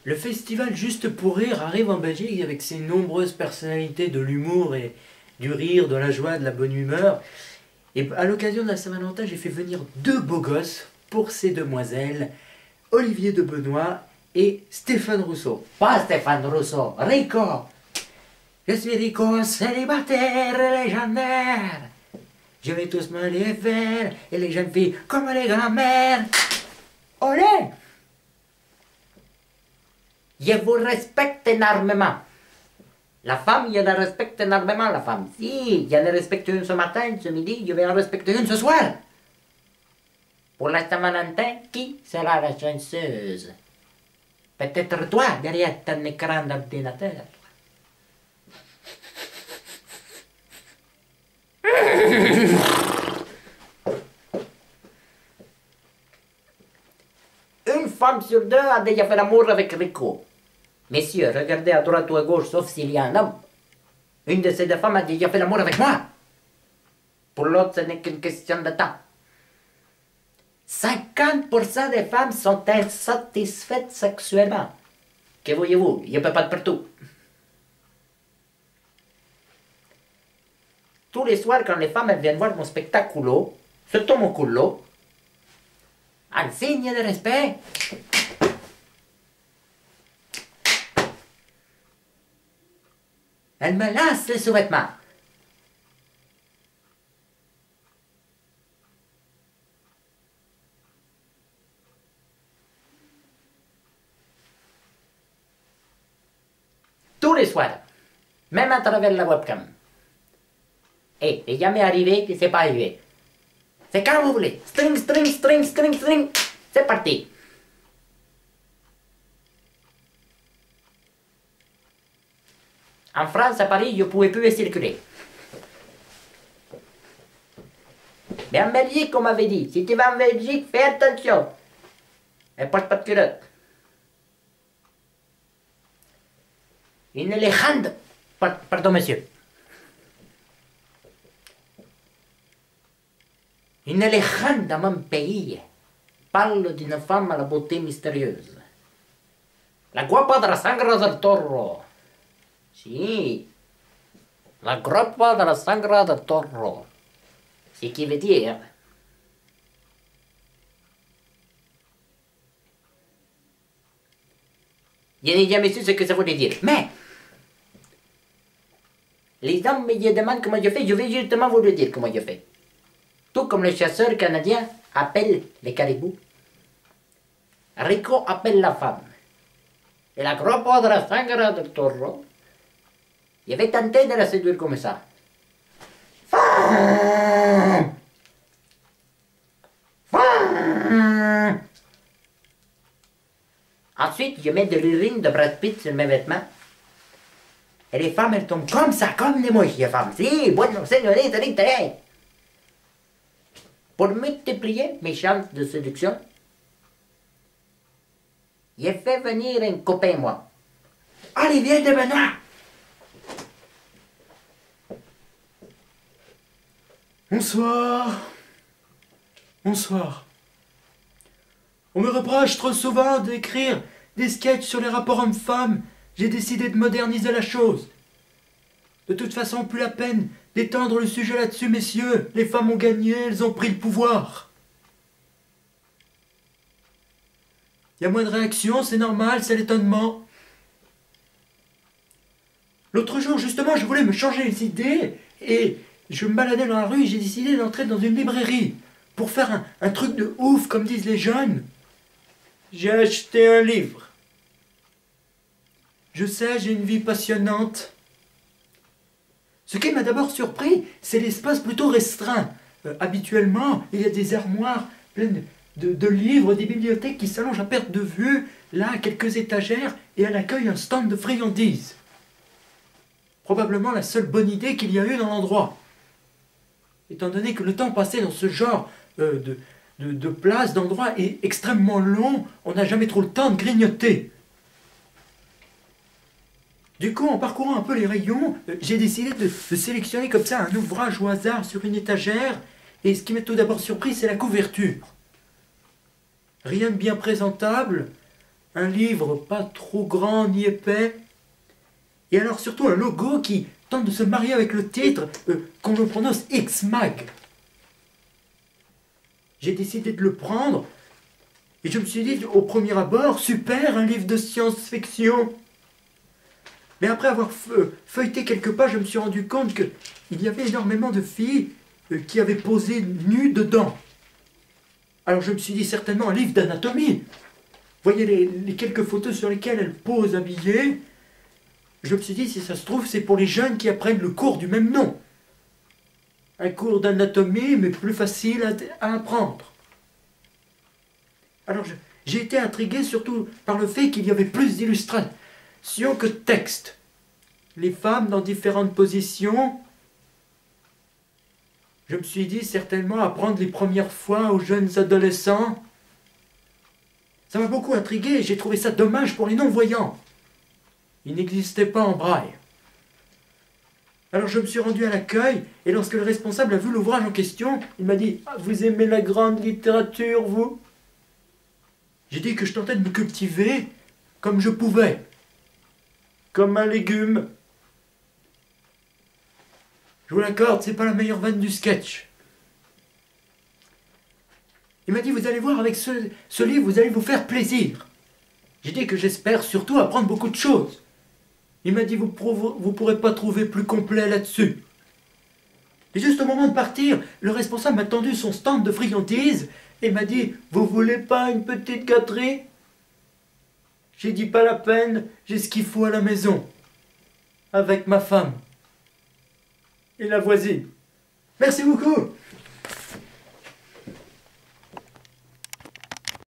Le festival Juste pour rire arrive en Belgique avec ses nombreuses personnalités de l'humour et du rire, de la joie, de la bonne humeur. Et à l'occasion de la Saint-Valentin, j'ai fait venir deux beaux gosses pour ces demoiselles, Olivier de Benoît et Stéphane Rousseau. Pas Stéphane Rousseau, Rico. Je suis Rico, célibataire légendaire. Je vais tous me les faire et les jeunes filles comme les grands-mères. Olé! Je vous respecte énormément. La femme, je la respecte énormément, la femme. Si, je en respecte une ce matin, ce midi, je vais en respecter une ce soir. Pour la Saint-Valentin, qui sera la chanceuse? Peut-être toi, derrière ton écran d'ordinateur. Une femme sur deux a déjà fait l'amour avec Rico. Messieurs, regardez à droite ou à gauche, sauf s'il y a un homme. Une de ces deux femmes a déjà fait l'amour avec moi. Pour l'autre, ce n'est qu'une question de temps. 50% des femmes sont insatisfaites sexuellement. Que voyez-vous, il n'y a pas de partout. Tous les soirs, quand les femmes elles viennent voir mon spectaculo, se tombent au culo, en signe de respect, elles me lancent les sous-vêtements. Tous les soirs, même à travers la webcam. Et c'est jamais arrivé que c'est pas arrivé. C'est quand vous voulez. String, string, string, string, string. C'est parti. En France, à Paris, je ne pouvais plus circuler. Mais en Belgique, on m'avait dit, si tu vas en Belgique, fais attention. Et porte pas de culotte. Une légende. Pardon, monsieur. Une légende dans mon pays parle d'une femme à la beauté mystérieuse. La guapa de la sangre del toro. Si. La guapa de la sangre del toro. Ce qui veut dire... Je n'ai jamais su ce que ça voulait dire. Mais... les hommes me demandent comment je fais, je vais justement vous le dire comment je fais. Tout comme les chasseurs canadiens appellent les caribous. Rico appelle la femme. Et la gropa de la sangre del toro. Je vais tenter de la séduire comme ça. Femme! Femme! Ensuite, je mets de l'urine de Brad Pitt sur mes vêtements. Et les femmes, elles tombent comme ça, comme des mouches, les femmes. Si, bueno, señorita, l'intérêt. Pour multiplier mes chances de séduction, j'ai fait venir un copain, moi. Olivier de Benoît. Bonsoir. Bonsoir. On me reproche trop souvent d'écrire des sketchs sur les rapports hommes-femmes. J'ai décidé de moderniser la chose. De toute façon, plus la peine d'étendre le sujet là-dessus, messieurs. Les femmes ont gagné, elles ont pris le pouvoir. Il y a moins de réactions, c'est normal, c'est l'étonnement. L'autre jour, justement, je voulais me changer les idées et je me baladais dans la rue et j'ai décidé d'entrer dans une librairie pour faire un truc de ouf, comme disent les jeunes. J'ai acheté un livre. Je sais, j'ai une vie passionnante. Ce qui m'a d'abord surpris, c'est l'espace plutôt restreint. Habituellement, il y a des armoires pleines de livres, des bibliothèques qui s'allongent à perte de vue, là, quelques étagères, et elle accueille un stand de friandises. Probablement la seule bonne idée qu'il y a eu dans l'endroit. Étant donné que le temps passé dans ce genre de place, d'endroit est extrêmement long, on n'a jamais trop le temps de grignoter. Du coup, en parcourant un peu les rayons, j'ai décidé de sélectionner comme ça un ouvrage au hasard sur une étagère, et ce qui m'a tout d'abord surpris, c'est la couverture. Rien de bien présentable, un livre pas trop grand ni épais, et alors surtout un logo qui tente de se marier avec le titre, qu'on le prononce X-Mag. J'ai décidé de le prendre, et je me suis dit au premier abord, super, un livre de science-fiction. Mais après avoir feuilleté quelques pages, je me suis rendu compte qu'il y avait énormément de filles qui avaient posé nues dedans. Alors je me suis dit certainement un livre d'anatomie. Vous voyez les quelques photos sur lesquelles elles posent habillées. Je me suis dit, si ça se trouve, c'est pour les jeunes qui apprennent le cours du même nom. Un cours d'anatomie, mais plus facile à apprendre. Alors j'ai été intrigué surtout par le fait qu'il y avait plus d'illustrations que de texte. Les femmes dans différentes positions. Je me suis dit certainement apprendre les premières fois aux jeunes adolescents. Ça m'a beaucoup intrigué et j'ai trouvé ça dommage pour les non-voyants. Il n'existait pas en braille. Alors je me suis rendu à l'accueil et lorsque le responsable a vu l'ouvrage en question, il m'a dit « Ah, vous aimez la grande littérature, vous ?» J'ai dit que je tentais de me cultiver comme je pouvais, comme un légume. Je vous l'accorde, c'est pas la meilleure vanne du sketch. Il m'a dit, vous allez voir, avec ce livre, vous allez vous faire plaisir. J'ai dit que j'espère surtout apprendre beaucoup de choses. Il m'a dit, vous pourrez pas trouver plus complet là-dessus. Et juste au moment de partir, le responsable m'a tendu son stand de friandises et m'a dit, vous voulez pas une petite gâterie? J'ai dit, pas la peine, j'ai ce qu'il faut à la maison. Avec ma femme. Et la voisine. Merci beaucoup.